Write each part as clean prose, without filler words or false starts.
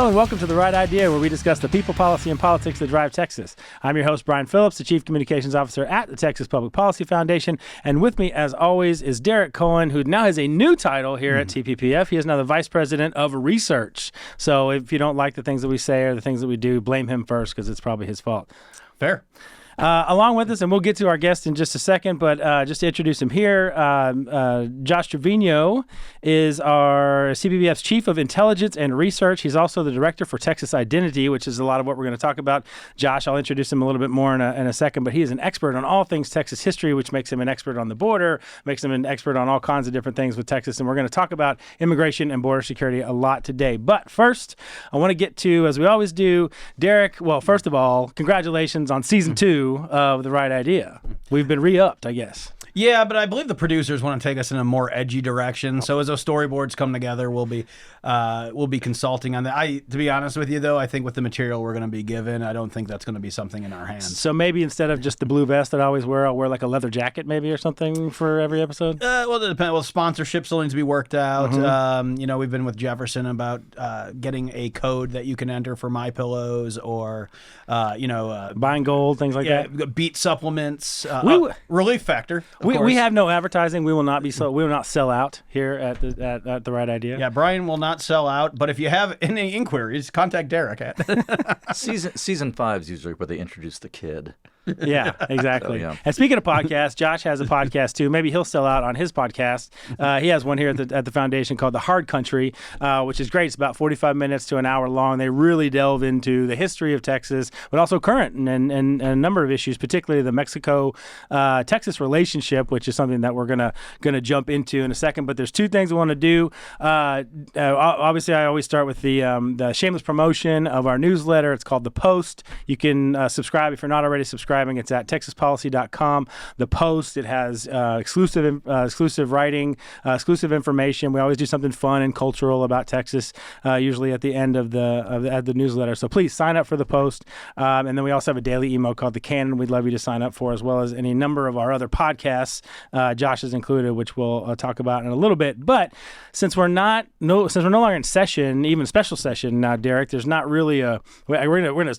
and welcome to The Right Idea, where we discuss the people, policy, and politics that drive Texas. I'm your host, Brian Phillips, the Chief Communications Officer at the Texas Public Policy Foundation, and with me, as always, is Derek Cohen, who now has a new title here at TPPF. He is now the Vice President of Research. So if you don't like the things that we say or the things that we do, blame him first, because it's probably his fault. Fair. Along with us, and we'll get to our guest in just a second, but just to introduce him here, Josh Treviño is our CPPF's Chief of Intelligence and Research. He's also the Director for Texas Identity, which is a lot of what we're going to talk about. Josh, I'll introduce him a little bit more in a second, but he is an expert on all things Texas history, which makes him an expert on the border, makes him an expert on all kinds of different things with Texas, and we're going to talk about immigration and border security a lot today. But first, I want to get to, as we always do, Derek, well, first of all, congratulations on Season 2 of The Right Idea. We've been re-upped, I guess. Yeah, but I believe the producers want to take us in a more edgy direction. So as those storyboards come together, we'll be consulting on that. To be honest with you, though, I think with the material we're going to be given, I don't think that's going to be something in our hands. So maybe instead of just the blue vest that I always wear, I'll wear like a leather jacket maybe or something for every episode? Well, it depends. Well, sponsorship still needs to be worked out. We've been with Jefferson about getting a code that you can enter for MyPillows or, buying gold, things like that. Beet supplements, Relief Factor. We have no advertising. We will not sell out here at the Right Idea. Yeah, Brian will not sell out. But if you have any inquiries, contact Derek at Season 5 is usually where they introduce the kid. Yeah, exactly. So, yeah. And speaking of podcasts, Josh has a podcast too. Maybe he'll sell out on his podcast. He has one here at the foundation called The Hard Country, which is great. It's about 45 minutes to an hour long. They really delve into the history of Texas, but also current and a number of issues, particularly the Mexico-Texas relationship, which is something that we're gonna jump into in a second. But there's two things I want to do. Obviously, I always start with the shameless promotion of our newsletter. It's called The Post. You can subscribe if you're not already subscribed. It's at texaspolicy.com. The Post, it has exclusive writing, exclusive information. We always do something fun and cultural about Texas, usually at the end of the newsletter. So please sign up for The Post. And then we also have a daily email called The Canon we'd love you to sign up for, as well as any number of our other podcasts, Josh is included, which we'll talk about in a little bit. But since we're no longer in session, even special session now, Derek, there's not really we're gonna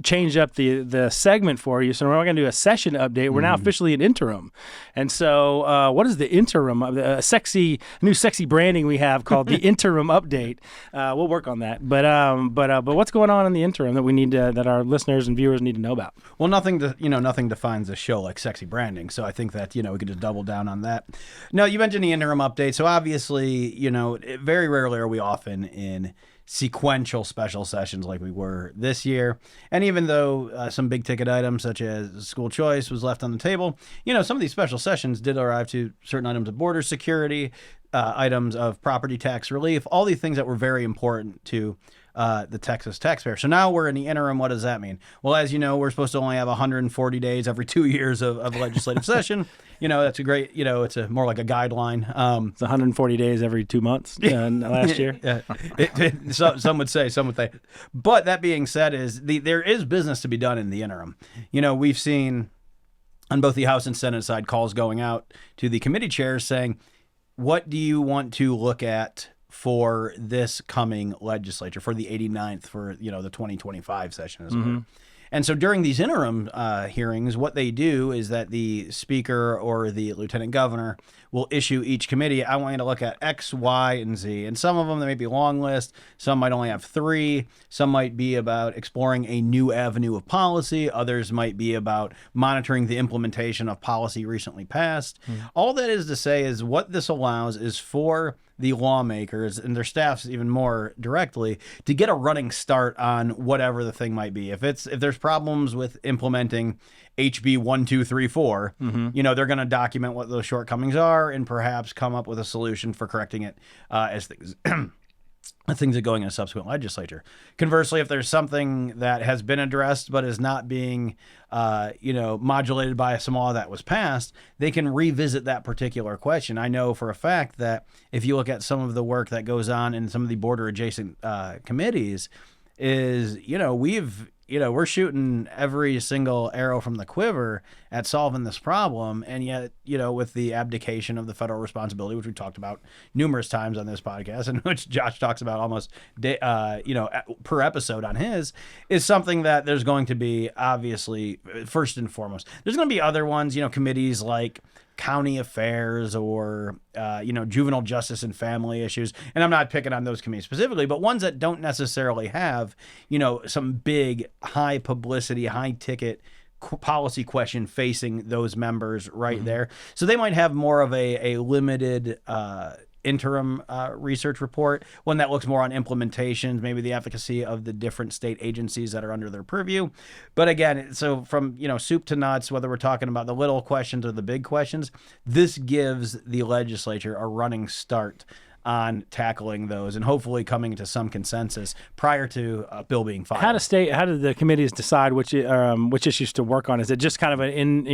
change up the segment for you. So we're going to do a session update. We're now officially an interim. And so what is the interim? A new sexy branding we have called the interim update. We'll work on that. But what's going on in the interim that we need that our listeners and viewers need to know about? Well, nothing defines a show like sexy branding. So I think that, we could just double down on that. No, you mentioned the interim update. So obviously, very rarely are we often in sequential special sessions like we were this year. And even though some big ticket items such as school choice was left on the table, some of these special sessions did arrive to certain items of border security, items of property tax relief, all these things that were very important to the Texas taxpayer. So now we're in the interim. What does that mean? Well, as you know, we're supposed to only have 140 days every 2 years of legislative session. That's a great, it's more like a guideline. It's 140 days every 2 months last year. Some would say. But that being said, there is business to be done in the interim. We've seen on both the House and Senate side calls going out to the committee chairs saying, what do you want to look at for this coming legislature, for the 89th, for the 2025 session as well. And so during these interim hearings, what they do is that the speaker or the lieutenant governor will issue each committee, I want you to look at X, Y, and Z. And some of them, they may be long list. Some might only have 3. Some might be about exploring a new avenue of policy. Others might be about monitoring the implementation of policy recently passed. All that is to say is what this allows is for the lawmakers and their staffs even more directly to get a running start on whatever the thing might be. If there's problems with implementing HB 1234, they're going to document what those shortcomings are and perhaps come up with a solution for correcting it as things are going in a subsequent legislature. Conversely, if there's something that has been addressed but is not being modulated by some law that was passed, they can revisit that particular question. I know for a fact that if you look at some of the work that goes on in some of the border adjacent committees, we've we're shooting every single arrow from the quiver at solving this problem. And yet, with the abdication of the federal responsibility, which we talked about numerous times on this podcast, and which Josh talks about almost, per episode on his, is something that there's going to be, obviously, first and foremost. There's going to be other ones, committees like county affairs or, juvenile justice and family issues. And I'm not picking on those committees specifically, but ones that don't necessarily have, some big, high publicity, high ticket policy question facing those members right there. So they might have more of a limited interim research report, one that looks more on implementations, maybe the efficacy of the different state agencies that are under their purview. But again, so from soup to nuts, whether we're talking about the little questions or the big questions, this gives the legislature a running start on tackling those and hopefully coming to some consensus prior to a bill being filed. How do the committees decide which issues to work on? Is it just kind of an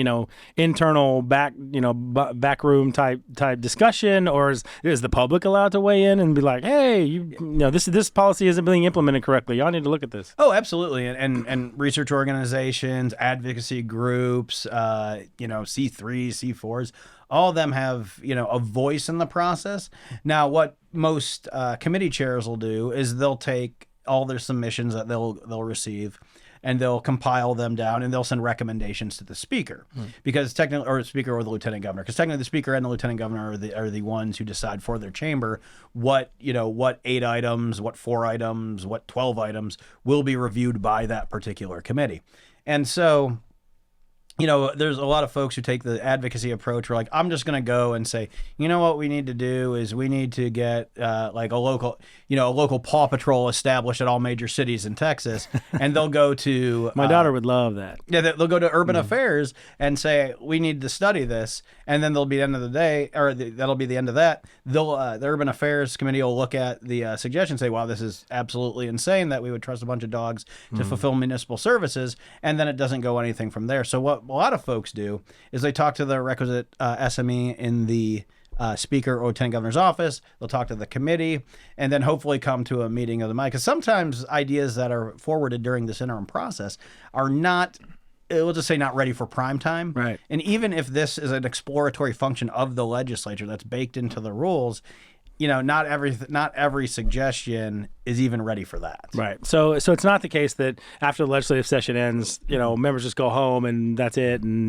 internal backroom type discussion, or is the public allowed to weigh in and be like, hey, this policy isn't being implemented correctly. Y'all need to look at this. Oh, absolutely. And research organizations, advocacy groups, C3s, C4s. All of them have, a voice in the process. Now, what most committee chairs will do is they'll take all their submissions that they'll receive, and they'll compile them down, and they'll send recommendations to the speaker, because technically, or speaker or the lieutenant governor, because technically the speaker and the lieutenant governor are the ones who decide for their chamber what 8 items, what 4 items, what 12 items will be reviewed by that particular committee, and so. There's a lot of folks who take the advocacy approach where, like, I'm just going to go and say, what we need to do is we need to get a local Paw Patrol established at all major cities in Texas. And they'll go to... My daughter would love that. Yeah, they'll go to Urban Affairs and say, we need to study this. And then they'll be the end of the day, or that'll be the end of that. They'll the Urban Affairs Committee will look at the suggestion and say, wow, this is absolutely insane that we would trust a bunch of dogs to fulfill municipal services. And then it doesn't go anything from there. So what a lot of folks do is they talk to the requisite SME in the speaker or lieutenant governor's office. They'll talk to the committee and then hopefully come to a meeting of the mind. Because sometimes ideas that are forwarded during this interim process are not, we'll just say, not ready for prime time. Right. And even if this is an exploratory function of the legislature that's baked into the rules, not every suggestion is even ready for that. Right. So it's not the case that after the legislative session ends, members just go home and that's it, and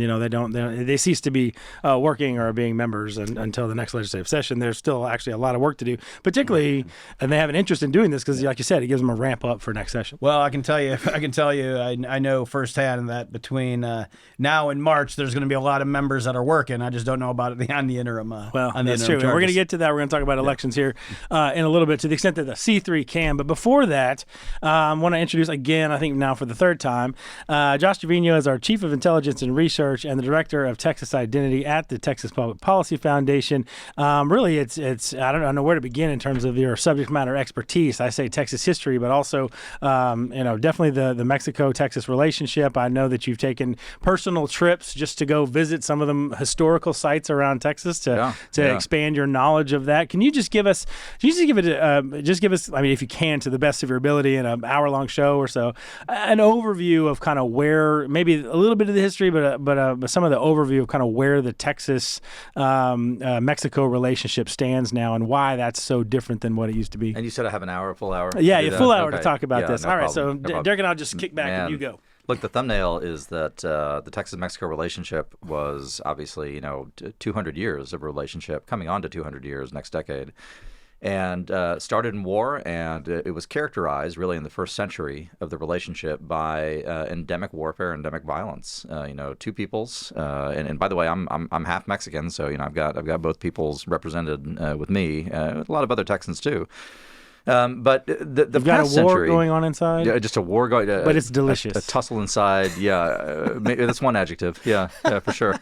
they cease to be working or being members until the next legislative session. There's still actually a lot of work to do, particularly, and they have an interest in doing this because, like you said, it gives them a ramp up for next session. Well, I can tell you, I know firsthand that between now and March, there's going to be a lot of members that are working. I just don't know about it on the interim. That's true. And we're going to get to that. We're going to talk about elections here in a little bit, to the extent that the C3 can. But before that, I want to introduce again, I think now for the third time, Josh Treviño is our Chief of Intelligence and Research and the Director of Texas Identity at the Texas Public Policy Foundation. Really, it's I don't know where to begin in terms of your subject matter expertise. I say Texas history, but also definitely the Mexico-Texas relationship. I know that you've taken personal trips just to go visit some of the historical sites around Texas to expand your knowledge of that. Can you just give us, I mean, if you can, to the best of your ability in an hour-long show or so, an overview of kind of where, maybe a little bit of the history, but some of the overview of kind of where the Texas-Mexico relationship stands now and why that's so different than what it used to be. And you said I have a full hour? Yeah, a full hour to talk about Yeah, this. no All right, problem. so Derek and I'll just kick back and you go. Look, the thumbnail is that the Texas-Mexico relationship was obviously, 200 years of relationship, coming on to 200 years next decade. And started in war, and it was characterized really in the first century of the relationship by endemic warfare, endemic violence. Two peoples, and by the way, I'm half Mexican, so I've got both peoples represented with me. A lot of other Texans too. But the You've got past a war century, going on inside. Yeah, just a war going. But it's delicious. A tussle inside. Yeah, maybe that's one adjective. Yeah, for sure.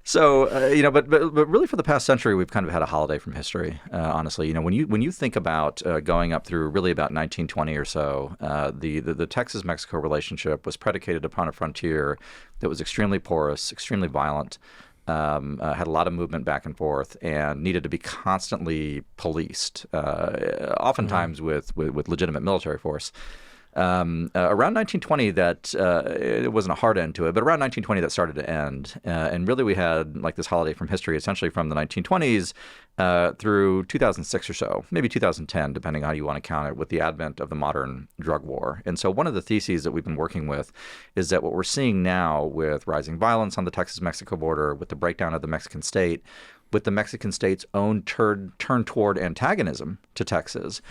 So but really for the past century, we've kind of had a holiday from history. Honestly, when you think about going up through really about 1920 or so, the Texas-Mexico relationship was predicated upon a frontier that was extremely porous, extremely violent, had a lot of movement back and forth, and needed to be constantly policed, oftentimes with legitimate military force. Around 1920, that it wasn't a hard end to it, but around 1920 that started to end. And really we had like this holiday from history, essentially from the 1920s through 2006 or so, maybe 2010, depending on how you want to count it, with the advent of the modern drug war. And so one of the theses that we've been working with is that what we're seeing now with rising violence on the Texas-Mexico border, with the breakdown of the Mexican state, with the Mexican state's own turn toward antagonism to Texas,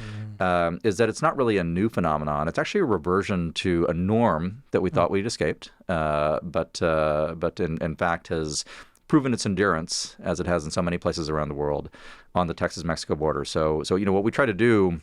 is that it's not really a new phenomenon. It's actually a reversion to a norm that we thought we'd escaped, but in fact has proven its endurance, as it has in so many places around the world, on the Texas-Mexico border. So what we try to do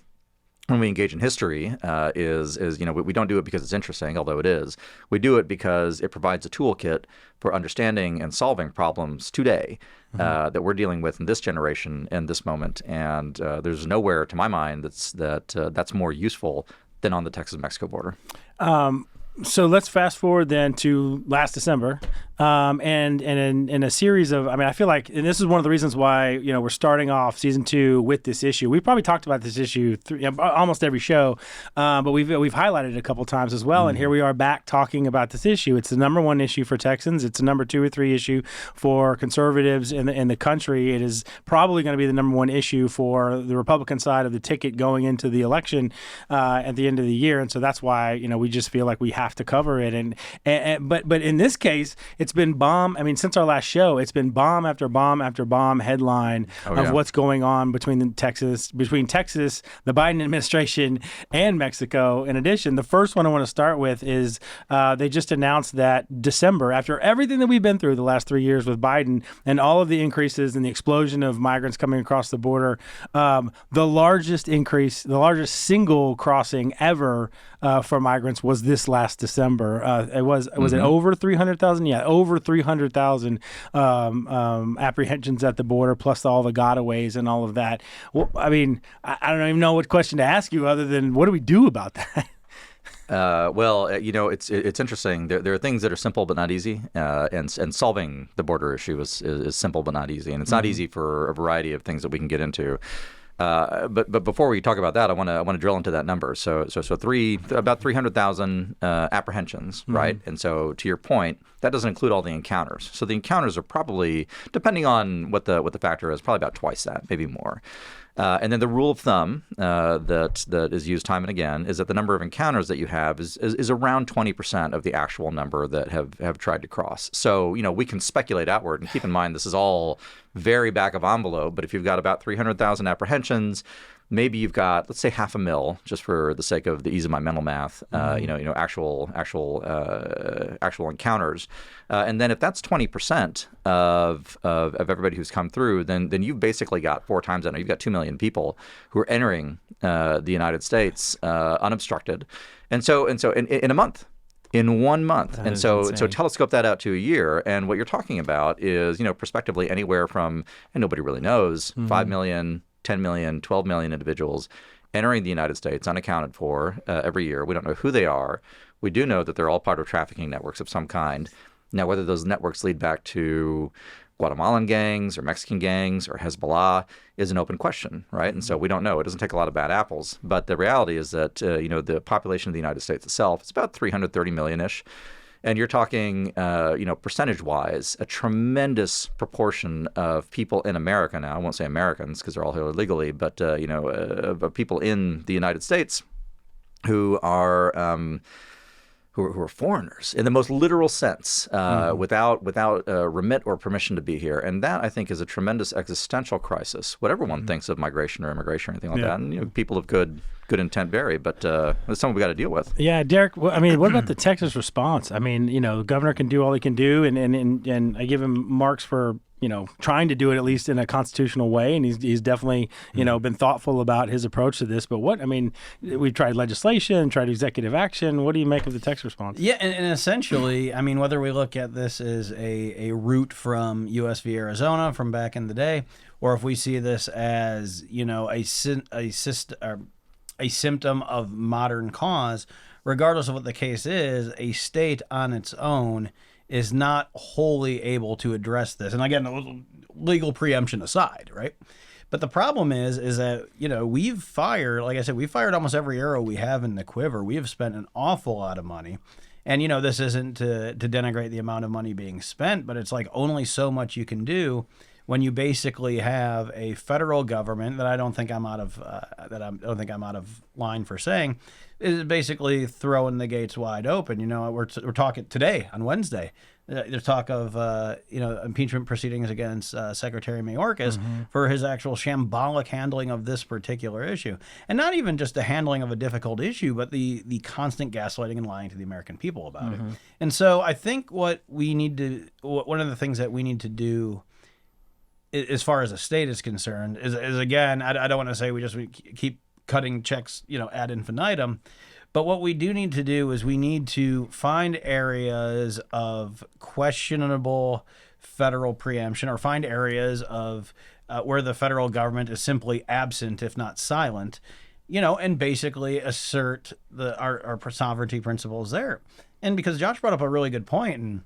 when we engage in history is we don't do it because it's interesting, although it is. We do it because it provides a toolkit for understanding and solving problems today that we're dealing with in this generation and this moment. And there's nowhere, to my mind, that's more useful than on the Texas-Mexico border. So let's fast forward then to last December, and in a series of, I feel like, and this is one of the reasons why we're starting off season 2 with this issue. We've probably talked about this issue almost every show, but we've highlighted it a couple times as well. And here we are back talking about this issue. It's the number 1 issue for Texans. It's the number 2 or 3 issue for conservatives in the country. It is probably going to be the number 1 issue for the Republican side of the ticket going into the election at the end of the year. And so that's why we just feel like we have to cover it. But in this case, it's been bomb. Since our last show, it's been bomb after bomb after bomb headline of what's going on between Texas, the Biden administration, and Mexico. In addition, the first one I want to start with is they just announced that December, after everything that we've been through the last 3 years with Biden and all of the increases and the explosion of migrants coming across the border, the largest single crossing ever for migrants was this last December. Was it over 300,000? Yeah, over 300,000 apprehensions at the border, plus all the gotaways and all of that. Well, I don't even know what question to ask you other than what do we do about that? It's interesting. There are things that are simple but not easy, and solving the border issue is simple but not easy, and it's not easy for a variety of things that we can get into. But before we talk about that, I want to drill into that number. So about 300,000 apprehensions, right? And so to your point, that doesn't include all the encounters. So the encounters are probably, depending on what the factor is, probably about twice that, maybe more. And then the rule of thumb that is used time and again is that the number of encounters that you have is around 20% of the actual number that have tried to cross. So, we can speculate outward, and keep in mind this is all very back of envelope, but if you've got about 300,000 apprehensions, maybe you've got, let's say, 500,000, just for the sake of the ease of my mental math, actual encounters. And then if that's 20% of everybody who's come through, then you've basically got 4 times that. You've got 2 million people who are entering the United States unobstructed. And so in a month. In 1 month. And so telescope that out to a year. And what you're talking about is, prospectively anywhere from, and nobody really knows, 5 million, 10 million, 12 million individuals entering the United States unaccounted for every year. We don't know who they are. We do know that they're all part of trafficking networks of some kind. Now, whether those networks lead back to Guatemalan gangs or Mexican gangs or Hezbollah is an open question, right? And so we don't know. It doesn't take a lot of bad apples. But the reality is that, the population of the United States itself is about 330 million-ish. And you're talking, percentage-wise, a tremendous proportion of people in America now. I won't say Americans because they're all here illegally, but, of people in the United States who are foreigners in the most literal sense, without remit or permission to be here. And that, I think, is a tremendous existential crisis, whatever one thinks of migration or immigration or anything like that. And people of good intent vary, but it's something we got to deal with. Yeah, Derek, what about the Texas response? The governor can do all he can do, and I give him marks for trying to do it at least in a constitutional way, and he's definitely been thoughtful about his approach to this. But we've tried legislation, tried executive action. What do you make of the Texas response? Yeah, and essentially, whether we look at this as a route from U.S. v. Arizona from back in the day, or if we see this as a symptom of modern cause, regardless of what the case is, a state on its own is not wholly able to address this. And again, legal preemption aside, right? But the problem is that, we've fired, like I said, we've fired almost every arrow we have in the quiver. We have spent an awful lot of money. And, this isn't to denigrate the amount of money being spent, but it's like only so much you can do when you basically have a federal government that I don't think I'm out of line for saying is basically throwing the gates wide open. We're talking today on Wednesday. There's talk of impeachment proceedings against Secretary Mayorkas for his actual shambolic handling of this particular issue, and not even just the handling of a difficult issue, but the constant gaslighting and lying to the American people about it. And so I think one of the things that we need to do, as far as the state is concerned, is again, I don't want to say we keep cutting checks, ad infinitum. But what we do need to do is we need to find areas of questionable federal preemption, or find areas of where the federal government is simply absent, if not silent, and basically assert our sovereignty principles there. And because Josh brought up a really good point, and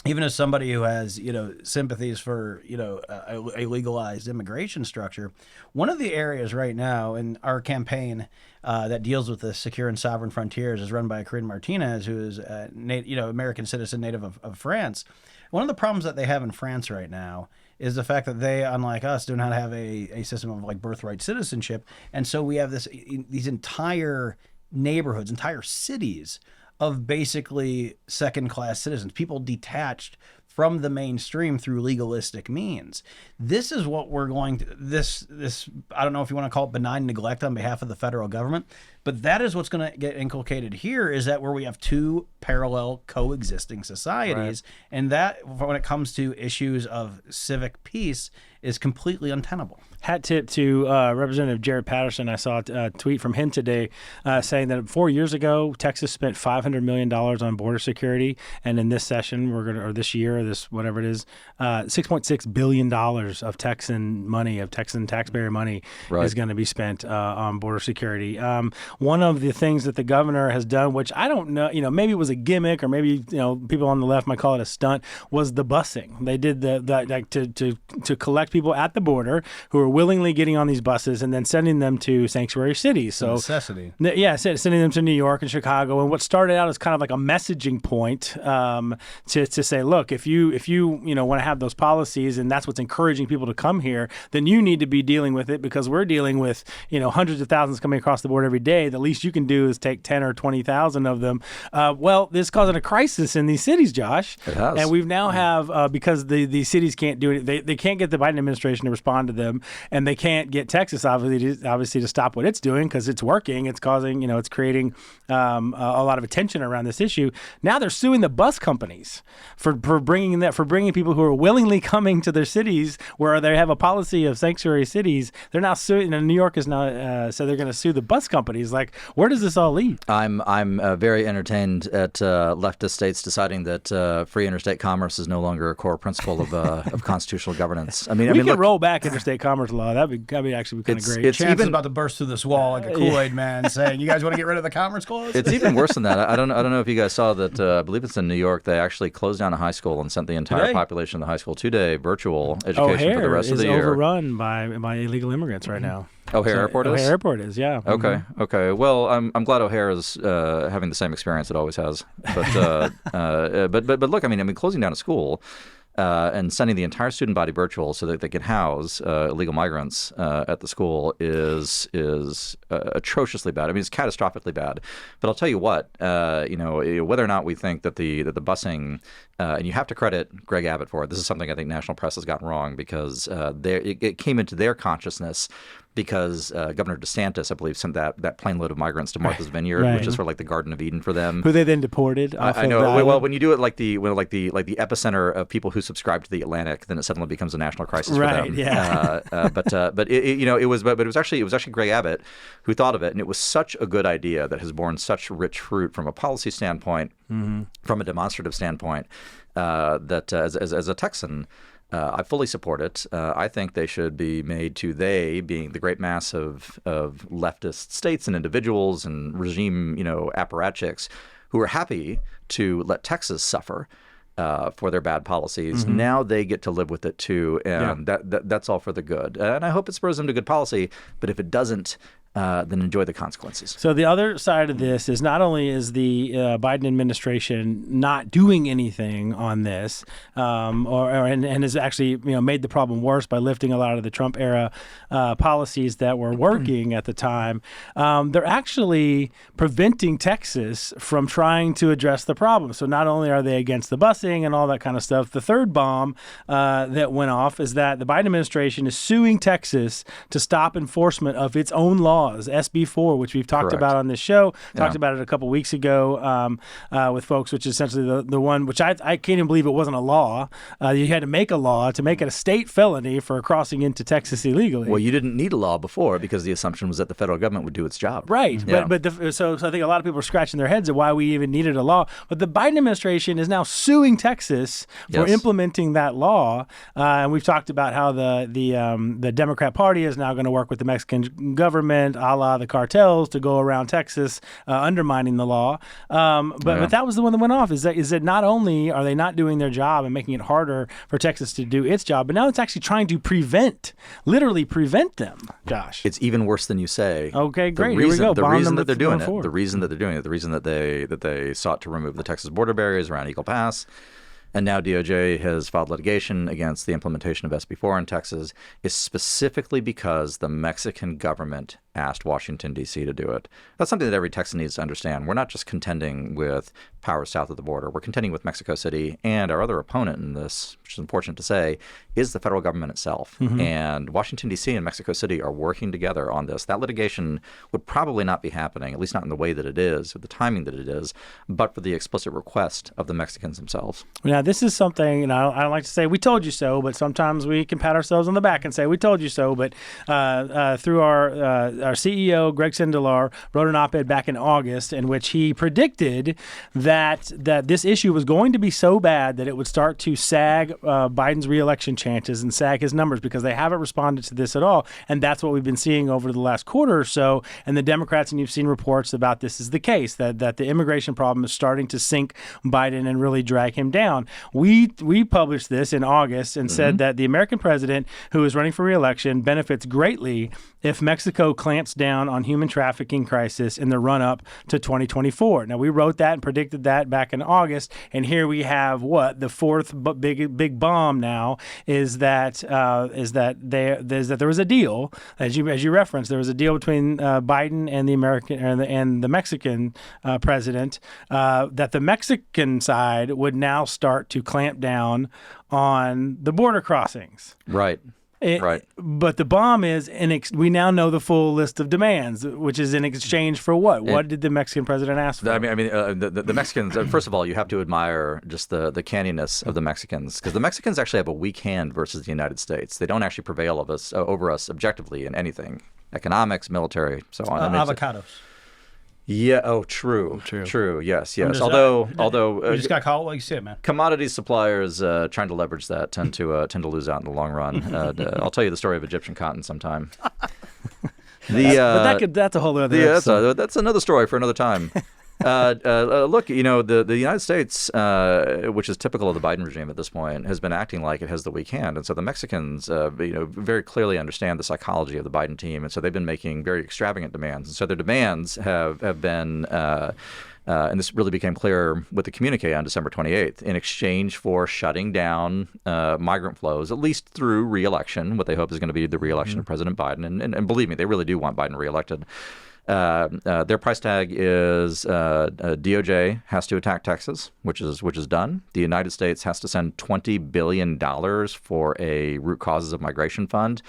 even as somebody who has, sympathies for, a legalized immigration structure, one of the areas right now in our campaign that deals with the secure and sovereign frontiers is run by Corinne Martinez, who is American citizen, native of France. One of the problems that they have in France right now is the fact that they, unlike us, do not have a system of like birthright citizenship. And so we have these entire neighborhoods, entire cities of basically second-class citizens, people detached from the mainstream through legalistic means. This is what we're going to, this I don't know if you want to call it benign neglect on behalf of the federal government, but that is what's going to get inculcated here, is that where we have two parallel coexisting societies, and that when it comes to issues of civic peace is completely untenable. Hat tip to Representative Jared Patterson. I saw a tweet from him today saying that 4 years ago, Texas spent $500 million on border security, and in this session, this year, whatever it is, $6.6 billion of Texan money, of Texan taxpayer money, is going to be spent on border security. One of the things that the governor has done, which I don't know, maybe it was a gimmick, or maybe people on the left might call it a stunt, was the busing. They did to collect people at the border who are willingly getting on these buses and then sending them to sanctuary cities. So necessity. Sending them to New York and Chicago. And what started out as kind of like a messaging point to say, look, if you want to have those policies and that's what's encouraging people to come here, then you need to be dealing with it, because we're dealing with hundreds of thousands coming across the border every day. The least you can do is take 10 or 20,000 of them. Well, this is causing a crisis in these cities, Josh. It has. And we've now have because the cities can't do it. They can't get the Biden administration to respond to them, and they can't get Texas obviously to stop what it's doing, because it's working. It's causing, it's creating a lot of attention around this issue. Now they're suing the bus companies for bringing people who are willingly coming to their cities where they have a policy of sanctuary cities. They're now suing. New York is now said they're going to sue the bus companies. Like, where does this all lead? I'm very entertained at leftist states deciding that free interstate commerce is no longer a core principle of constitutional governance. We could roll back interstate commerce law. That'd be actually kind of great. Chance is about to burst through this wall like a Kool-Aid man saying, "You guys want to get rid of the Commerce Clause?" It's even worse than that. I don't know if you guys saw that. I believe it's in New York. They actually closed down a high school and sent the entire population of the high school 2-day virtual education for the rest of the year. O'Hare is overrun by illegal immigrants right now. O'Hare Airport is? O'Hare Airport is, yeah. Okay. Well, I'm glad O'Hare is having the same experience it always has. But look, I mean, closing down a school and sending the entire student body virtual so that they can house illegal migrants at the school is atrociously bad. It's catastrophically bad. But I'll tell you what, whether or not we think that the busing, and you have to credit Greg Abbott for it. This is something I think national press has gotten wrong, because it came into their consciousness because Governor DeSantis, I believe, sent that plane load of migrants to Martha's Vineyard, which is for like the Garden of Eden for them. Who they then deported. I know. Well, when you do it like the epicenter of people who subscribe to the Atlantic, then it suddenly becomes a national crisis for them. Yeah. But it was actually Greg Abbott who thought of it, and it was such a good idea that has borne such rich fruit from a policy standpoint, from a demonstrative standpoint, that as a Texan, I fully support it. I think they should be made to, they being the great mass of leftist states and individuals and regime, apparatchiks who are happy to let Texas suffer. for their bad policies. Now they get to live with it too, and that's all for the good. And I hope it spurs them to good policy. But if it doesn't, then enjoy the consequences. So the other side of this is not only is the Biden administration not doing anything on this, and has actually made the problem worse by lifting a lot of the Trump era policies that were working at the time. They're actually preventing Texas from trying to address the problem. So not only are they against the busing and all that kind of stuff, the third bomb that went off is that the Biden administration is suing Texas to stop enforcement of its own laws. SB 4, which we've talked about on this show, talked about it a couple weeks ago with folks, which is essentially the one which I can't even believe it wasn't a law. You had to make a law to make it a state felony for crossing into Texas illegally. Well, you didn't need a law before because the assumption was that the federal government would do its job. Right. Yeah. So I think a lot of people are scratching their heads at why we even needed a law. But the Biden administration is now suing Texas for implementing that law. And we've talked about how the Democrat Party is now going to work with the Mexican government, a la the cartels, to go around Texas undermining the law. But that was the one that went off, is that not only are they not doing their job and making it harder for Texas to do its job, but now it's actually trying to literally prevent them, Josh. It's even worse than you say. Okay, great. Here we go. The reason that they're doing it, the reason that they sought to remove the Texas border barriers around Eagle Pass, and now DOJ has filed litigation against the implementation of SB 4 in Texas, is specifically because the Mexican government asked Washington, D.C. to do it. That's something that every Texan needs to understand. We're not just contending with powers south of the border. We're contending with Mexico City, and our other opponent in this, which is unfortunate to say, is the federal government itself. And Washington, D.C. and Mexico City are working together on this. That litigation would probably not be happening, at least not in the way that it is, or the timing that it is, but for the explicit request of the Mexicans themselves. Now, this is something, I don't like to say we told you so, but sometimes we can pat ourselves on the back and say we told you so. But through our CEO, Greg Sindelar, wrote an op-ed back in August in which he predicted that this issue was going to be so bad that it would start to sag Biden's reelection chances and sag his numbers, because they haven't responded to this at all. And that's what we've been seeing over the last quarter or so. And the Democrats, and you've seen reports about this is the case, that the immigration problem is starting to sink Biden and really drag him down. We published this in August and said that the American president who is running for reelection benefits greatly if Mexico clamps down on human trafficking crisis in the run-up to 2024. Now, we wrote that and predicted that back in August, and here we have the fourth big bomb now is that there was a deal, as you referenced, there was a deal between Biden and the American and the Mexican president that the Mexican side would now start to clamp down on the border crossings. Right. Right. But the bomb is, we now know the full list of demands, which is in exchange for what? What did the Mexican president ask for? The Mexicans, first of all, you have to admire just the canniness of the Mexicans, because the Mexicans actually have a weak hand versus the United States. They don't actually prevail over us objectively in anything, economics, military, so on. Avocados. Yeah. Oh, true. Yes. Although we just got caught, like you said, man. Commodity suppliers trying to leverage that tend to lose out in the long run. I'll tell you the story of Egyptian cotton sometime. That's a whole other episode. That's another story for another time. Look, the United States, which is typical of the Biden regime at this point, has been acting like it has the weak hand. And so the Mexicans, very clearly understand the psychology of the Biden team. And so they've been making very extravagant demands. And so their demands have been, and this really became clear with the communique on December 28th, in exchange for shutting down migrant flows, at least through re-election, what they hope is going to be the re-election of President Biden. And believe me, they really do want Biden re-elected. Their price tag is DOJ has to attack Texas, which is done. The United States has to send $20 billion for a root causes of migration fund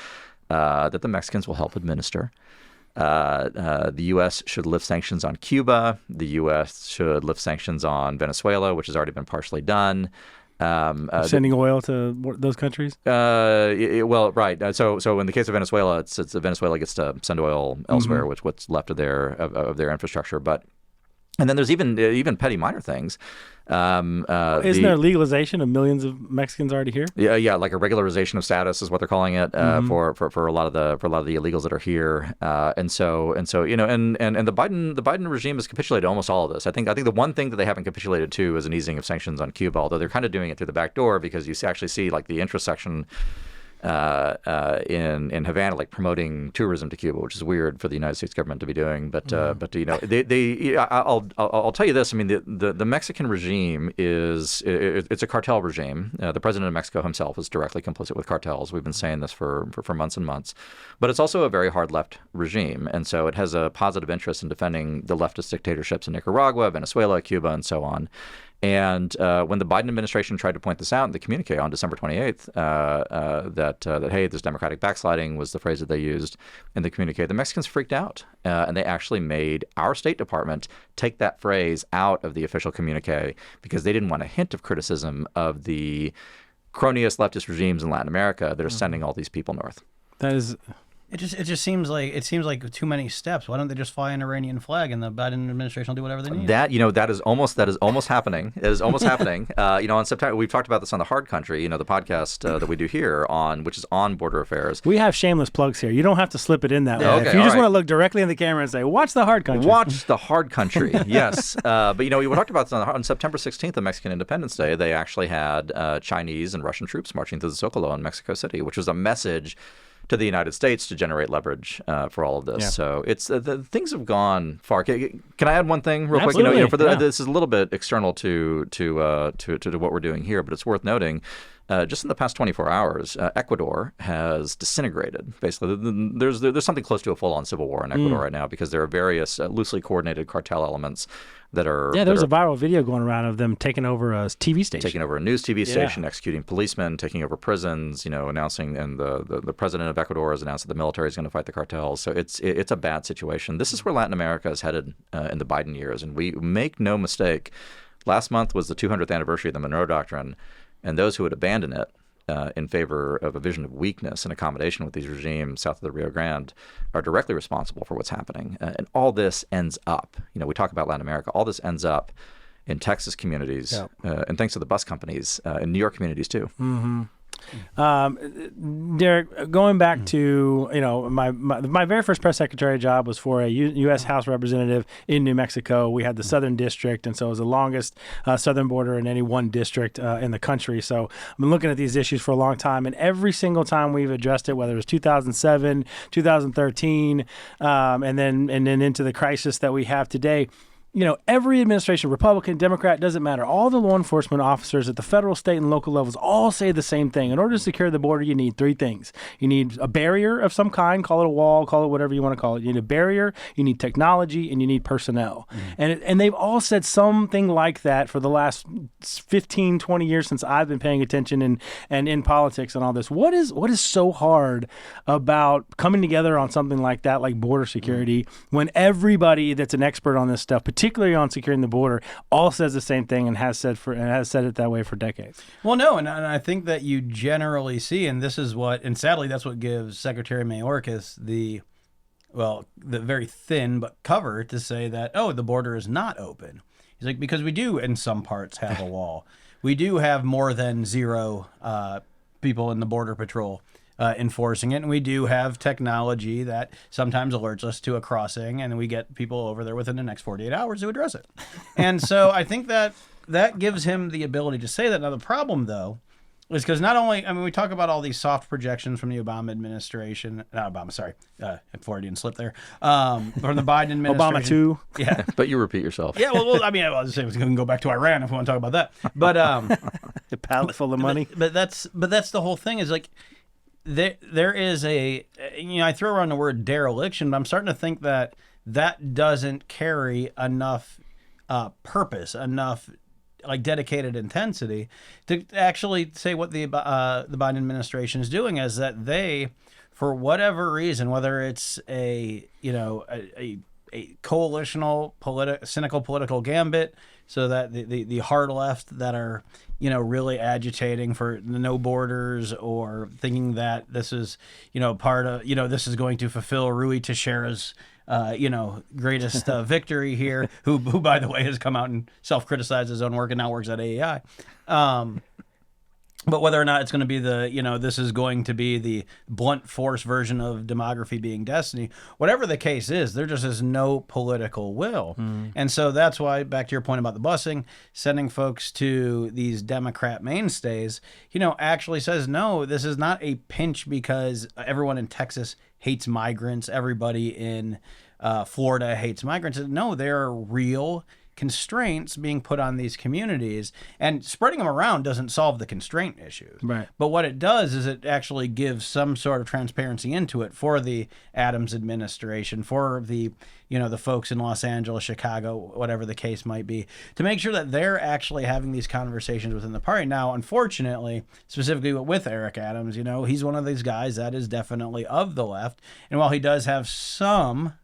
that the Mexicans will help administer. The U.S. should lift sanctions on Cuba. The U.S. should lift sanctions on Venezuela, which has already been partially done. Sending oil to those countries? Well, right. So in the case of Venezuela, it's Venezuela gets to send oil elsewhere, which what's left of their infrastructure. But And then there's even petty minor things. Isn't there legalization of millions of Mexicans already here? Yeah, like a regularization of status is what they're calling it for a lot of the illegals that are here. And so and the Biden regime has capitulated almost all of this. I think the one thing that they haven't capitulated to is an easing of sanctions on Cuba, although they're kind of doing it through the back door, because you actually see like the interest section in Havana, like promoting tourism to Cuba, which is weird for the United States government to be doing. But I'll tell you this. I mean, the Mexican regime it's a cartel regime. The president of Mexico himself is directly complicit with cartels. We've been saying this for months and months. But it's also a very hard left regime, and so it has a positive interest in defending the leftist dictatorships in Nicaragua, Venezuela, Cuba, and so on. And when the Biden administration tried to point this out in the communique on December 28th, that hey, this democratic backsliding was the phrase that they used in the communique, the Mexicans freaked out, and they actually made our State Department take that phrase out of the official communique because they didn't want a hint of criticism of the cronyist leftist regimes in Latin America that are sending all these people north. That is. It just seems like too many steps. Why don't they just fly an Iranian flag and the Biden administration will do whatever they need? That is almost happening. It is almost happening. On September, we've talked about this on the Hard Country, the podcast that we do here which is on border affairs. We have shameless plugs here. You don't have to slip it in that way. Okay, if you just want to look directly in the camera and say, "Watch the Hard Country." Watch the Hard Country. Yes, but we talked about this on September 16th, of Mexican Independence Day. They actually had Chinese and Russian troops marching through the Zocalo in Mexico City, which was a message to the United States to generate leverage for all of this. Yeah. So it's the things have gone far. Can I add one thing real Absolutely. quick? This is a little bit external to what we're doing here, but it's worth noting. Just in the past 24 hours, Ecuador has disintegrated. Basically, there's something close to a full-on civil war in Ecuador right now because there are various loosely coordinated cartel elements that are. Yeah, there's a viral video going around of them taking over a TV station. Taking over a news TV station, executing policemen, taking over prisons, announcing, and the president of Ecuador has announced that the military is going to fight the cartels. So it's a bad situation. This is where Latin America is headed in the Biden years. And we make no mistake, last month was the 200th anniversary of the Monroe Doctrine. And those who would abandon it in favor of a vision of weakness and accommodation with these regimes south of the Rio Grande are directly responsible for what's happening. And all this ends up, we talk about Latin America, all this ends up in Texas communities, and thanks to the bus companies, in New York communities too. Mm-hmm. Derek, going back to my very first press secretary job was for a U.S. House representative in New Mexico. We had the Southern District, and so it was the longest southern border in any one district in the country. So I've been looking at these issues for a long time, and every single time we've addressed it, whether it was 2007, 2013, and then into the crisis that we have today. Every administration, Republican, Democrat, doesn't matter. All the law enforcement officers at the federal, state, and local levels all say the same thing. In order to secure the border, you need three things. You need a barrier of some kind, call it a wall, call it whatever you want to call it. You need a barrier, you need technology, and you need personnel. Mm-hmm. And they've all said something like that for the last 15, 20 years since I've been paying attention and in politics and all this. What is so hard about coming together on something like that, like border security, when everybody that's an expert on this stuff, particularly on securing the border, all says the same thing and has said it that way for decades? Well, no, and I think that you generally see, and sadly, that's what gives Secretary Mayorkas the very thin but cover to say that, the border is not open. He's like, because we do in some parts have a wall. We do have more than 0 people in the Border Patrol enforcing it, and we do have technology that sometimes alerts us to a crossing, and we get people over there within the next 48 hours to address it. And so I think that gives him the ability to say that. Now the problem, though, is because not only, we talk about all these soft projections from the Obama administration, Freudian slip there, from the Biden administration. Obama too. Yeah. But you repeat yourself. Yeah, I was saying we can go back to Iran if we want to talk about that. But a pallet full of money. But that's the whole thing is like, There is I throw around the word dereliction, but I'm starting to think that doesn't carry enough purpose, enough dedicated intensity to actually say what the Biden administration is doing is that they, for whatever reason, whether it's a coalitional cynical political gambit, so that the hard left that are really agitating for the no borders, or thinking that this is part of this is going to fulfill Rui Teixeira's greatest victory here, who by the way has come out and self-criticized his own work and now works at AEI. But whether or not it's going to be this is going to be the blunt force version of demography being destiny, whatever the case is, there just is no political will. And so that's why, back to your point about the busing, sending folks to these Democrat mainstays, actually says, no, this is not a pinch because everyone in Texas hates migrants, everybody in Florida hates migrants. No, there are real constraints being put on these communities, and spreading them around doesn't solve the constraint issue. Right. But what it does is it actually gives some sort of transparency into it for the Adams administration, for the the folks in Los Angeles, Chicago, whatever the case might be, to make sure that they're actually having these conversations within the party. Now, unfortunately, specifically with Eric Adams, he's one of these guys that is definitely of the left, and while he does have some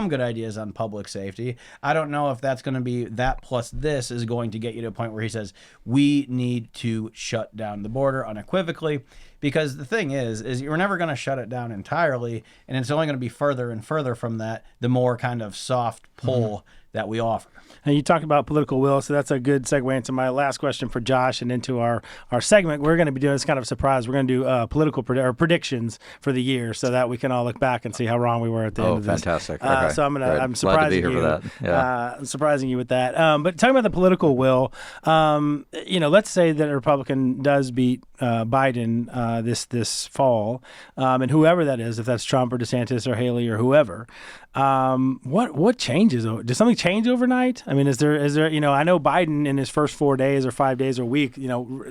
good ideas on public safety, I don't know if that's going to be that plus this is going to get you to a point where he says, we need to shut down the border unequivocally. Because the thing is you're never going to shut it down entirely, and it's only going to be further and further from that, the more kind of soft pull that we offer. And you talked about political will, so that's a good segue into my last question for Josh and into our segment. We're going to be doing this kind of a surprise. We're going to do political predictions for the year so that we can all look back and see how wrong we were at the end of this. Fantastic. Okay. So I'm surprising you. Glad to be here for that. Yeah. I'm surprising you with that. But talking about the political will, let's say that a Republican does beat Biden this fall, and whoever that is, if that's Trump or DeSantis or Haley or whoever, what changes? Does something change overnight? I mean, is there I know Biden in his first 4 days or 5 days or week,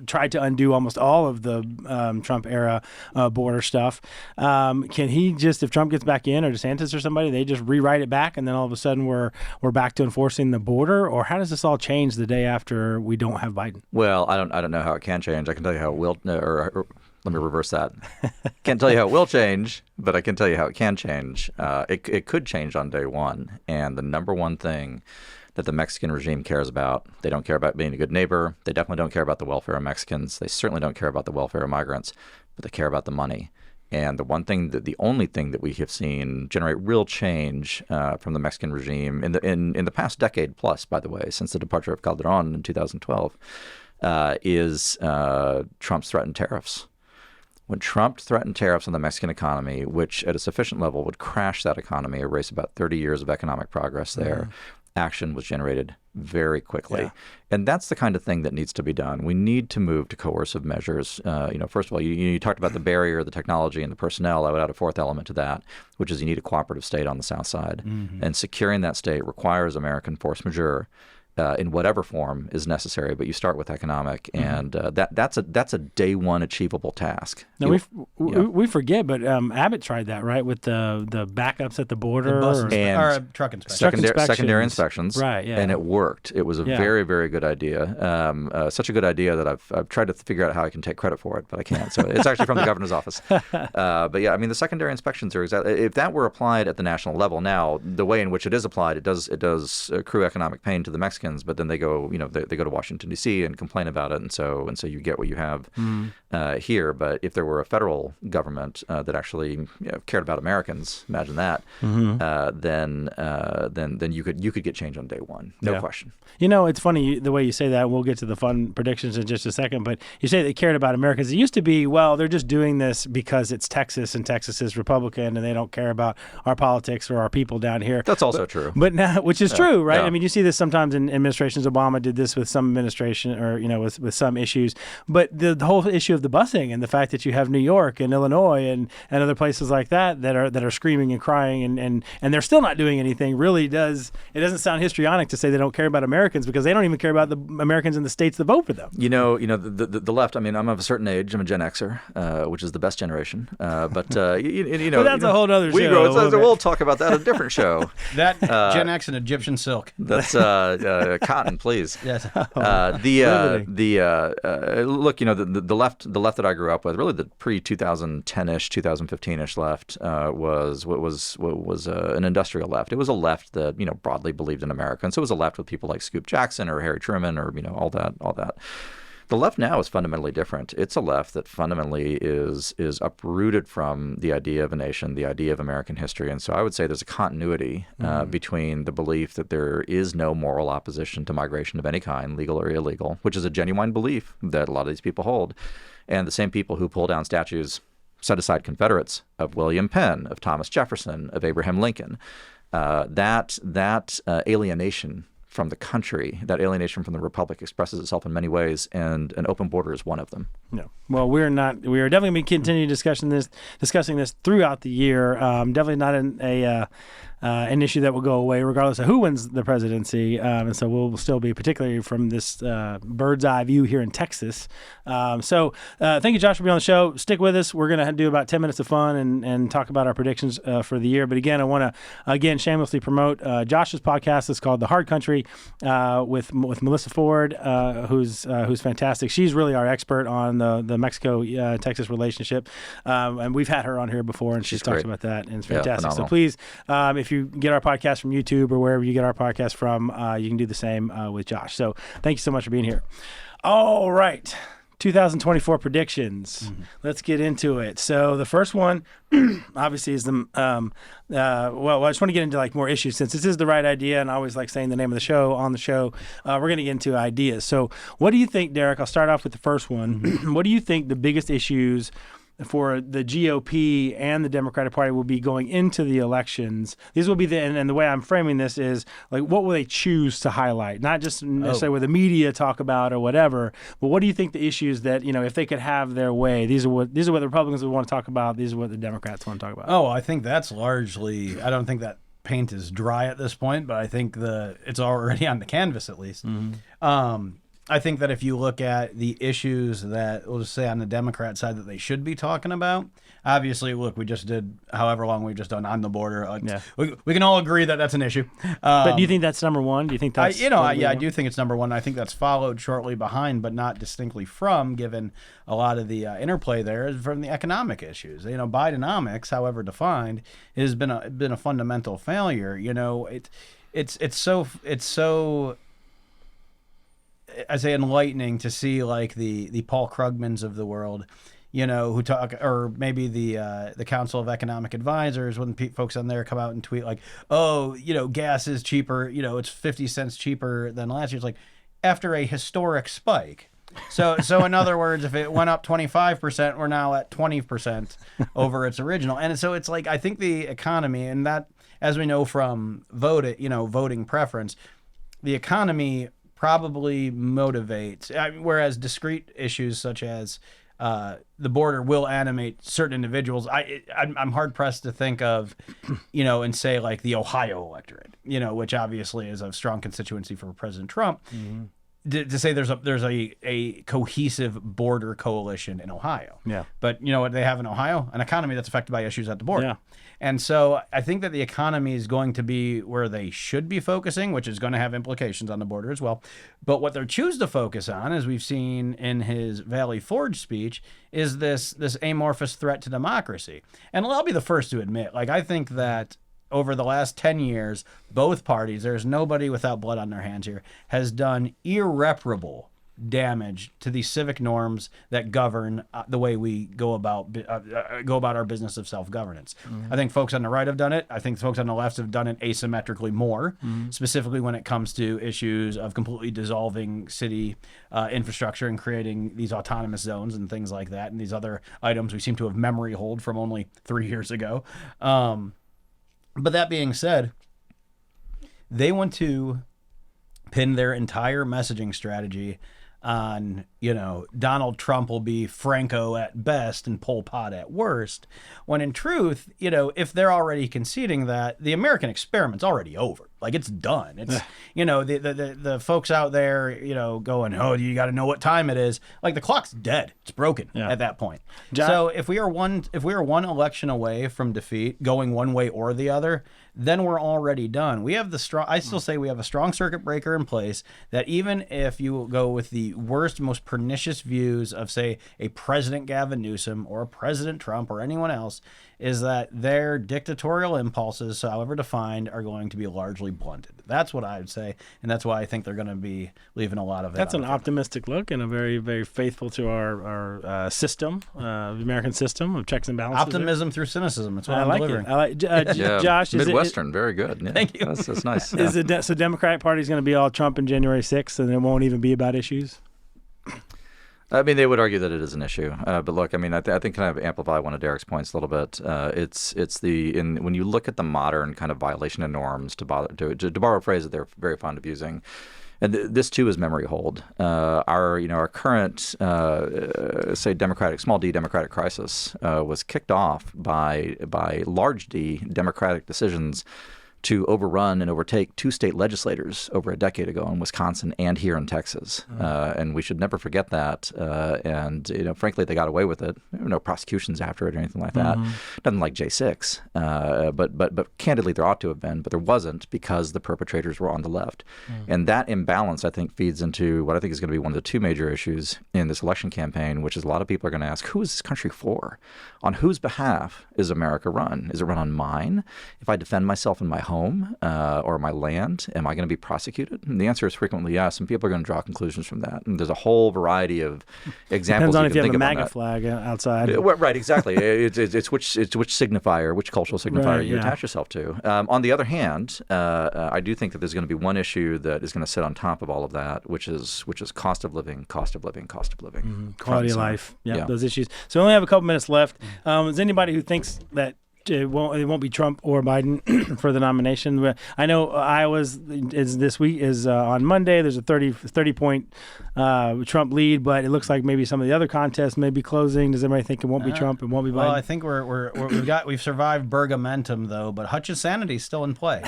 tried to undo almost all of the Trump era border stuff. Can he just, if Trump gets back in or DeSantis or somebody, they just rewrite it back and then all of a sudden we're back to enforcing the border? Or how does this all change the day after we don't have Biden? Well, I don't know how it can change. I can tell you how it will. Or let me reverse that. Can't tell you how it will change, but I can tell you how it can change. It could change on day one. And the number one thing that the Mexican regime cares about, they don't care about being a good neighbor. They definitely don't care about the welfare of Mexicans. They certainly don't care about the welfare of migrants, but they care about the money. And the only thing that we have seen generate real change from the Mexican regime in the past decade plus, by the way, since the departure of Calderon in 2012, is Trump's threatened tariffs. When Trump threatened tariffs on the Mexican economy, which at a sufficient level would crash that economy, erase about 30 years of economic progress there, action was generated very quickly. Yeah. And that's the kind of thing that needs to be done. We need to move to coercive measures. First of all, you talked about the barrier, the technology, and the personnel. I would add a fourth element to that, which is you need a cooperative state on the South side. And securing that state requires American force majeure. In whatever form is necessary, but you start with economic, and that's a day one achievable task. Now we forget, but Abbott tried that, right, with the backups at the border, or truck inspections, secondary inspections, right? Yeah, and it worked. It was a very, very good idea. Such a good idea that I've tried to figure out how I can take credit for it, but I can't. So it's actually from the governor's office. But yeah, I mean the secondary inspections are exactly. If that were applied at the national level, now the way in which it is applied, it does accrue economic pain to the Mexicans. But then they go, they go to Washington D.C. and complain about it, and so you get what you have here. But if there were a federal government that actually cared about Americans, imagine that, then you could get change on day one, no question. It's funny the way you say that. We'll get to the fun predictions in just a second, but you say they cared about Americans. It used to be, well, they're just doing this because it's Texas and Texas is Republican and they don't care about our politics or our people down here. That's also true. But now, which is true, right? Yeah. I mean, you see this sometimes in administrations. Obama did this with some administration, or with some issues. But the whole issue of the busing and the fact that you have New York and Illinois and other places like that are screaming and crying and they're still not doing anything really doesn't sound histrionic to say they don't care about Americans, because they don't even care about the Americans in the states that vote for them. The left. I mean, I'm of a certain age. I'm a Gen Xer, which is the best generation. But that's a whole other show. We'll talk about that at a different show. That Gen X and Egyptian silk. That's cotton, please. Yes. Look, the left that I grew up with, really the pre-2010-ish, 2015-ish left, was an industrial left. It was a left that broadly believed in America, and so it was a left with people like Scoop Jackson or Harry Truman or all that. The left now is fundamentally different. It's a left that fundamentally is uprooted from the idea of a nation, the idea of American history. And so I would say there's a continuity between the belief that there is no moral opposition to migration of any kind, legal or illegal, which is a genuine belief that a lot of these people hold, and the same people who pull down statues, set aside Confederates, of William Penn, of Thomas Jefferson, of Abraham Lincoln. That alienation from the country, that alienation from the republic expresses itself in many ways, and an open border is one of them. No. Well, we are definitely going to continue discussing this throughout the year. Definitely not an issue that will go away regardless of who wins the presidency. And so we'll still be, particularly from this bird's eye view here in Texas. So thank you, Josh, for being on the show. Stick with us. We're going to do about 10 minutes of fun and talk about our predictions for the year. But again, I want to, shamelessly promote Josh's podcast. It's called The Hard Country with Melissa Ford, who's fantastic. She's really our expert on the Mexico-Texas relationship. And we've had her on here before, and she's talked about that, and it's fantastic. So please, if you get our podcast from YouTube or wherever you get our podcast from, you can do the same with Josh. So thank you so much for being here. All right. 2024 predictions. Let's get into it. So the first one, obviously, is the I just want to get into more issues, since this is the right idea, and I always like saying the name of the show on the show. We're going to get into ideas. So what do you think, Derek? I'll start off with the first one. What do you think the biggest issues for the GOP and the Democratic Party will be going into the elections? These will be and the way I'm framing this is what will they choose to highlight? Not just necessarily what the media talk about or whatever, but what do you think the issues that, if they could have their way, these are what the Republicans would want to talk about, these are what the Democrats want to talk about? Oh, I think that's largely, I don't think that paint is dry at this point, but I think it's already on the canvas at least. I think that if you look at the issues that, we'll just say on the Democrat side, that they should be talking about, obviously, look, we just did however long we've just done on the border. We can all agree that that's an issue. But do you think that's number one? Do you think that's... I do think it's number one. I think that's followed shortly behind, but not distinctly from, given a lot of the interplay there is from the economic issues. Bidenomics, however defined, has been a fundamental failure. It's so I say enlightening to see the Paul Krugmans of the world, who talk, or maybe the Council of Economic Advisors, when folks on there come out and tweet gas is cheaper, it's 50 cents cheaper than last year. It's after a historic spike. So in other words, if it went up 25%, we're now at 20% over its original. And so it's I think the economy, and that, as we know from voting preference, the economy probably motivates, whereas discrete issues such as the border will animate certain individuals. I'm hard pressed to think of, and say the Ohio electorate, which obviously is a strong constituency for President Trump. To say there's a cohesive border coalition in Ohio. Yeah. But you know what they have in Ohio? An economy that's affected by issues at the border. Yeah. And so I think that the economy is going to be where they should be focusing, which is going to have implications on the border as well. But what they choose to focus on, as we've seen in his Valley Forge speech, is this amorphous threat to democracy. And I'll be the first to admit, I think that over the last 10 years, both parties, there's nobody without blood on their hands here, has done irreparable damage to the civic norms that govern the way we go about our business of self-governance. I think folks on the right have done it. I think folks on the left have done it asymmetrically more, specifically when it comes to issues of completely dissolving city infrastructure and creating these autonomous zones and things like that, and these other items we seem to have memory hold from only 3 years ago. But that being said, they want to pin their entire messaging strategy on, Donald Trump will be Franco at best and Pol Pot at worst, when in truth, if they're already conceding that, the American experiment's already over. It's done. It's, the folks out there, going, oh, you got to know what time it is. The clock's dead. It's broken at that point. So if we are one election away from defeat, going one way or the other, then we're already done. We have I still say we have a strong circuit breaker in place that even if you go with the worst, most pernicious views of, say, a President Gavin Newsom or a President Trump or anyone else, is that their dictatorial impulses, however defined, are going to be largely blunted. That's what I would say, and that's why I think they're going to be leaving a lot of it. That's an optimistic look and a very, very faithful to our system, the American system of checks and balances. Optimism through cynicism. That's what I'm like delivering. it. I like Josh. Midwestern, very good. Yeah, Thank you. That's nice. Is the Democratic Party is going to be all Trump on January 6th, and it won't even be about issues? I mean, they would argue that it is an issue, but look, I mean, I think kind of amplify one of Derek's points a little bit. When you look at the modern kind of violation of norms, to borrow a phrase that they're very fond of using, and this too is memory hold. Our current say small d democratic crisis was kicked off by large D democratic decisions to overrun and overtake 2 state legislators over a decade ago in Wisconsin and here in Texas. And we should never forget that. And frankly, they got away with it. There were no prosecutions after it or anything like that. Nothing like J6. But candidly, there ought to have been, but there wasn't because the perpetrators were on the left. And that imbalance, I think, feeds into what I think is going to be one of the 2 major issues in this election campaign, which is a lot of people are going to ask, who is this country for? On whose behalf is America run? Is it run on mine? If I defend myself in my home or my land, am I going to be prosecuted? And the answer is frequently yes, and people are going to draw conclusions from that. And there's a whole variety of examples. Depends on you if can you have think a of MAGA flag outside. Right, exactly. It's which signifier, which cultural signifier Right, you yeah. attach yourself to. On the other hand, I do think that there's going to be one issue that is going to sit on top of all of that, which is cost of living. Quality of life. Yeah. Those issues. So we only have a couple minutes left. Is anybody who thinks that it won't be Trump or Biden for the nomination? I know Iowa's this week is on Monday. There's a 30-point Trump lead, but it looks like maybe some of the other contests may be closing. Does everybody think it won't be Trump and won't be Biden? Well, I think we've survived Bergamentum though, but Hutch's sanity's still in play.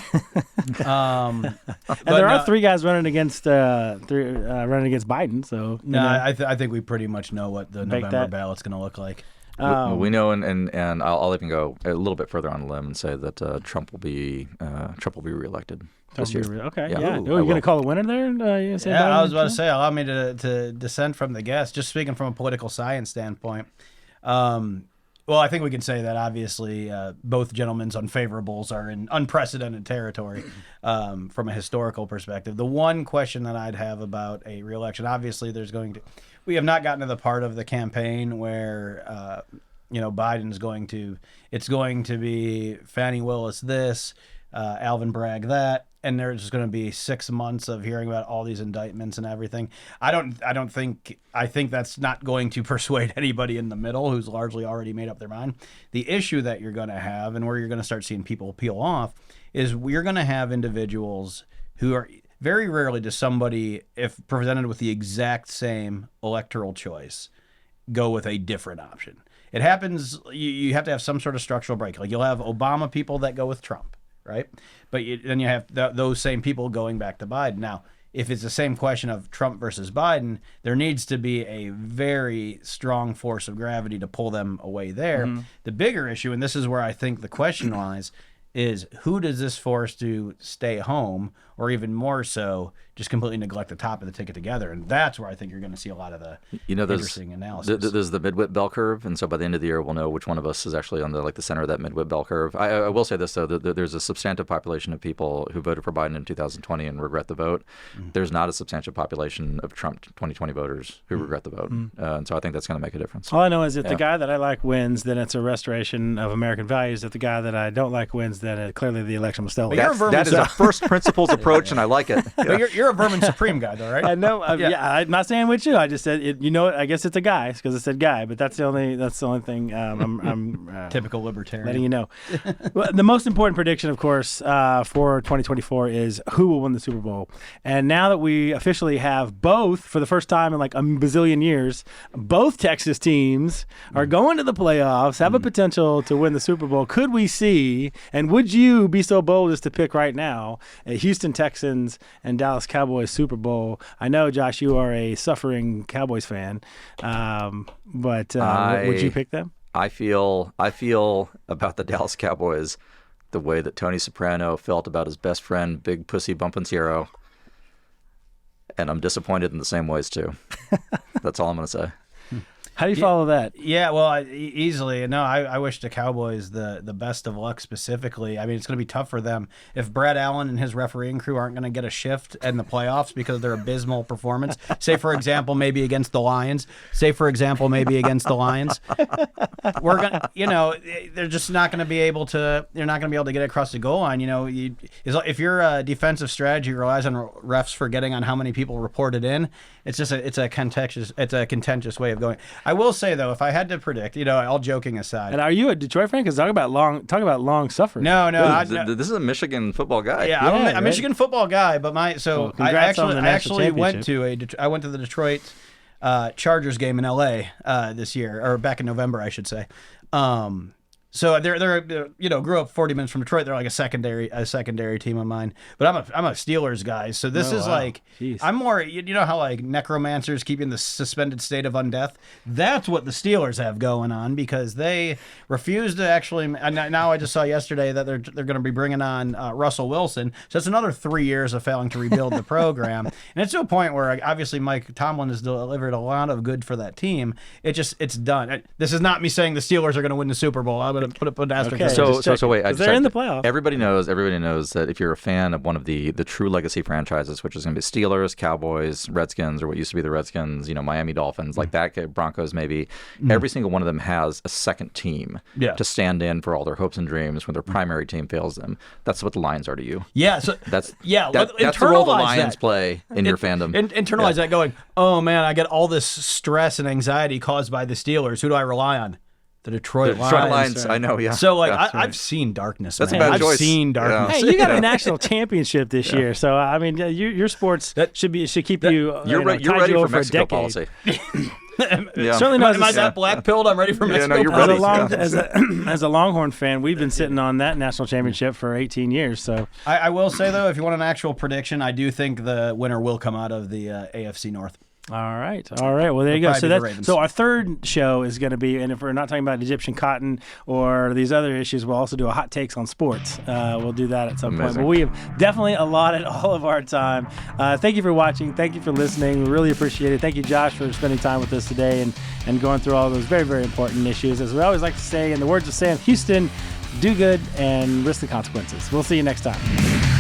And there are 3 guys running against Biden. So I think we pretty much know what the November that. ballot's going to look like. We know, and I'll even go a little bit further on the limb and say that Trump will be reelected this year. Okay, Yeah. yeah. Ooh, You're going to call a winner there? I was about to say, allow me to dissent from the guest. Just speaking from a political science standpoint, well, I think we can say that obviously both gentlemen's unfavorables are in unprecedented territory from a historical perspective. The one question that I'd have about a reelection, obviously we have not gotten to the part of the campaign where, Biden's it's going to be Fannie Willis this, Alvin Bragg that, and there's going to be 6 months of hearing about all these indictments and everything. I think that's not going to persuade anybody in the middle who's largely already made up their mind. The issue that you're going to have and where you're going to start seeing people peel off is we're going to have individuals who are very rarely does somebody, if presented with the exact same electoral choice, go with a different option. It happens, you have to have some sort of structural break. Like you'll have Obama people that go with Trump, right? But then you have those same people going back to Biden. Now, if it's the same question of Trump versus Biden, there needs to be a very strong force of gravity to pull them away there. Mm-hmm. The bigger issue, and this is where I think the question lies, is who does this force to stay home, or even more so, just completely neglect the top of the ticket together? And that's where I think you're going to see a lot of the interesting analysis. There's the midwit bell curve, and so by the end of the year, we'll know which one of us is actually on the center of that midwit bell curve. I will say this, though, that there's a substantive population of people who voted for Biden in 2020 and regret the vote. Mm-hmm. There's not a substantial population of Trump 2020 voters who regret the vote. Mm-hmm. And so I think that's going to make a difference. All I know is if the guy that I like wins, then it's a restoration of American values. If the guy that I don't like wins, then clearly the election was stolen. That is a first principles approach, and I like it. But you're a Vermin Supreme guy, though, right? I know. I'm not saying with you. I just said I guess it's a guy because it said guy, but that's the only thing. I'm typical libertarian. Letting you know. Well, the most important prediction, of course, for 2024 is who will win the Super Bowl. And now that we officially have both, for the first time in like a bazillion years, both Texas teams are going to the playoffs, have a potential to win the Super Bowl. Could we see, and would you be so bold as to pick right now a Houston Texans and Dallas Cowboys Super Bowl? I know, Josh, you are a suffering Cowboys fan, but would you pick them? I feel about the Dallas Cowboys the way that Tony Soprano felt about his best friend, Big Pussy Bumpanciero, and I'm disappointed in the same ways too. That's all I'm going to say. How do you follow that? Yeah, well, easily. No, I wish the Cowboys the best of luck specifically. I mean, it's going to be tough for them if Brad Allen and his refereeing crew aren't going to get a shift in the playoffs because of their abysmal performance. Say, for example, maybe against the Lions. We're going to, they're just not going to be able to. They're not going to be able to get across the goal line. If your defensive strategy relies on refs forgetting on how many people reported in, it's a contentious way of going. I will say though, if I had to predict, all joking aside, and are you a Detroit fan? Because talk about long suffering. No. This is a Michigan football guy. Yeah, I'm a Michigan football guy, but I actually went to the Detroit Chargers game in LA this year, or back in November, I should say. So they're grew up 40 minutes from Detroit. They're like a secondary team of mine. But I'm a Steelers guy. So this is like Jeez. I'm more how like necromancers keep you in the suspended state of undeath. That's what the Steelers have going on because they refuse to actually. Now I just saw yesterday that they're going to be bringing on Russell Wilson. So it's another 3 years of failing to rebuild the program. And it's to a point where obviously Mike Tomlin has delivered a lot of good for that team. It's done. This is not me saying the Steelers are going to win the Super Bowl. I'm going to put an asterisk. Okay. So wait. They're in the playoffs. Everybody knows that if you're a fan of one of the true legacy franchises, which is going to be Steelers, Cowboys, Redskins, or what used to be the Redskins, Miami Dolphins, like that, Broncos maybe, every single one of them has a second team to stand in for all their hopes and dreams when their primary team fails them. That's what the Lions are to you. Yeah. So that's the role the Lions play in your fandom. Internalize that going, oh man, I get all this stress and anxiety caused by the Steelers. Who do I rely on? The Detroit Lions. I know, yeah. So, right. I've seen darkness. That's man. a bad I've choice. seen darkness. Hey, you got a national championship this year, so I mean, your sports should keep you. You're ready for Mexico a policy. Certainly not. Am I that black-pilled? I'm ready for Mexico. No, you're ready. As a Longhorn fan, we've been sitting on that national championship for 18 years. So I will say though, if you want an actual prediction, I do think the winner will come out of the AFC North. All right. Well, there you go. So our third show is going to be, and if we're not talking about Egyptian cotton or these other issues, we'll also do a hot takes on sports. We'll do that at some point. But we have definitely allotted all of our time. Thank you for watching. Thank you for listening. We really appreciate it. Thank you, Josh, for spending time with us today and going through all those very, very important issues. As we always like to say, in the words of Sam Houston, do good and risk the consequences. We'll see you next time.